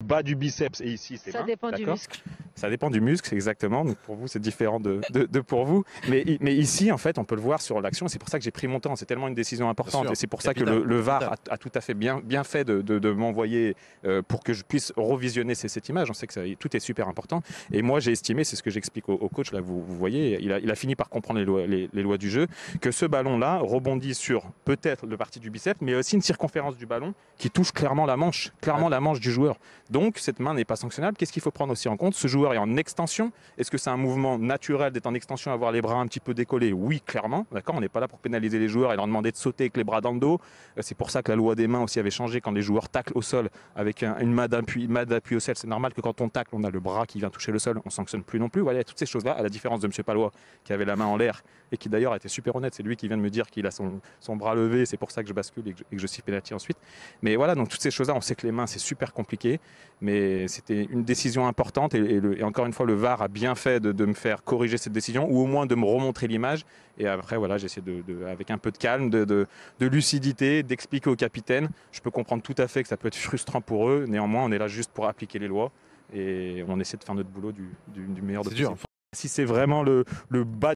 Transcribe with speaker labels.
Speaker 1: bas du biceps et ici c'est
Speaker 2: Ça
Speaker 1: main,
Speaker 2: dépend du
Speaker 1: d'accord?
Speaker 2: muscle.
Speaker 1: Ça dépend du muscle, exactement. Donc pour vous, c'est différent de pour vous. Mais ici, en fait, on peut le voir sur l'action. C'est pour ça que j'ai pris mon temps. C'est tellement une décision
Speaker 3: Bien
Speaker 1: importante.
Speaker 3: sûr,
Speaker 1: Et c'est pour ça que
Speaker 3: capital,
Speaker 1: le VAR
Speaker 3: capital.
Speaker 1: a tout à fait bien fait de m'envoyer pour que je puisse revisionner cette image. On sait que tout est super important. Et moi, j'ai estimé, c'est ce que j'explique au coach, là, vous voyez, il a fini par comprendre les lois du jeu, que ce ballon-là rebondit sur peut-être le parti du biceps, mais aussi une circonférence du ballon qui touche clairement la manche du joueur. Donc, cette main n'est pas sanctionnable. Qu'est-ce qu'il faut prendre aussi en compte? Ce joueur est en extension. Est-ce que c'est un mouvement naturel d'être en extension, avoir les bras un petit peu décollés? Oui, clairement. D'accord, on n'est pas là pour pénaliser les joueurs et leur demander de sauter avec les bras dans le dos. C'est pour ça que la loi des mains aussi avait changé quand les joueurs taclent au sol avec une main d'appui au sol. C'est normal que quand on tacle, on a le bras qui vient toucher le sol. On sanctionne plus non plus. Voilà, toutes ces choses-là, à la différence de M. Palois qui avait la main en l'air et qui d'ailleurs a été super honnête. C'est lui qui vient de me dire qu'il a son bras levé. C'est pour ça que je bascule et que je siffle pénalty ensuite. Mais voilà, donc toutes ces choses-là, on sait que les mains, c'est super compliqué. Mais c'était une décision importante et encore une fois, le VAR a bien fait de me faire corriger cette décision ou au moins de me remontrer l'image. Et après, voilà, j'essaie avec un peu de calme, de lucidité, d'expliquer au capitaine. Je peux comprendre tout à fait que ça peut être frustrant pour eux. Néanmoins, on est là juste pour appliquer les lois et on essaie de faire notre boulot du meilleur de
Speaker 3: C'est dur.
Speaker 1: possible. Si c'est vraiment le bas